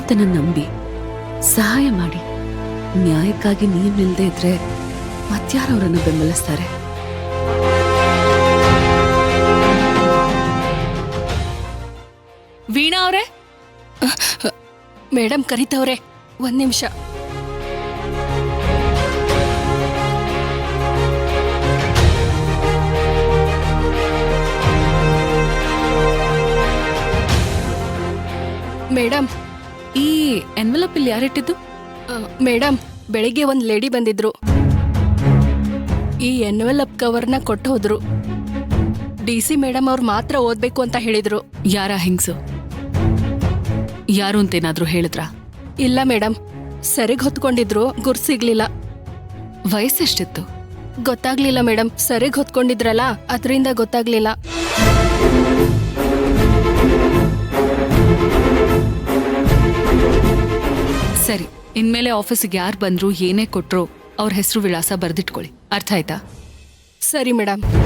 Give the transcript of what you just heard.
ಭಗವಂತನ ನಂಬಿ ಸಹಾಯ ಮಾಡಿ. ನ್ಯಾಯಕ್ಕಾಗಿ ನೀವ್ ನಿಲ್ದೇ ಇದ್ರೆ ಮತ್ಯಾರವರನ್ನು ಬೆಂಬಲಿಸ್ತಾರೆ? ವೀಣಾ ಅವ್ರೆ, ಮೇಡಮ್ ಕರಿತವ್ರೆ, ಒಂದ್ ನಿಮಿಷ. ಮೇಡಮ್, ಈ ಎನ್ವೆಲಪ್ ಇಲ್ಲಿ ಯಾರಿಟ್ಟಿದ್ದು? ಮೇಡಮ್, ಬೆಳಿಗ್ಗೆ ಒಂದ್ ಲೇಡಿ ಬಂದಿದ್ರು. ಈ ಎನ್ವೆಲಪ್ ಕವರ್ನ ಕೊಟ್ಟು ಹೋದ್ರು. DC ಮೇಡಮ್ ಅವ್ರು ಮಾತ್ರ ಓದ್ಬೇಕು ಅಂತ ಹೇಳಿದ್ರು. ಯಾರ ಹೆಂಗ್ಸು? ಯಾರು ಅಂತೇನಾದ್ರೂ ಹೇಳಿದ್ರಾ? ಇಲ್ಲ ಮೇಡಮ್, ಸರಿಗ್ ಹೊತ್ಕೊಂಡಿದ್ರು, ಗುರ್ತ್ ಸಿಗ್ಲಿಲ್ಲ. ವಯಸ್ಸೆಷ್ಟಿತ್ತು? ಗೊತ್ತಾಗ್ಲಿಲ್ಲ ಮೇಡಮ್, ಸರಿಗ್ ಹೊತ್ಕೊಂಡಿದ್ರಲ್ಲ ಅದ್ರಿಂದ ಗೊತ್ತಾಗ್ಲಿಲ್ಲ. ಸರಿ, ಇನ್ಮೇಲೆ ಆಫೀಸಿಗೆ ಯಾರು ಬಂದ್ರು ಏನೇ ಕೊಟ್ರು ಅವ್ರ ಹೆಸರು ವಿಳಾಸ ಬರ್ದಿಟ್ಕೊಳ್ಳಿ. ಅರ್ಥ ಆಯ್ತಾ? ಸರಿ ಮೇಡಮ್.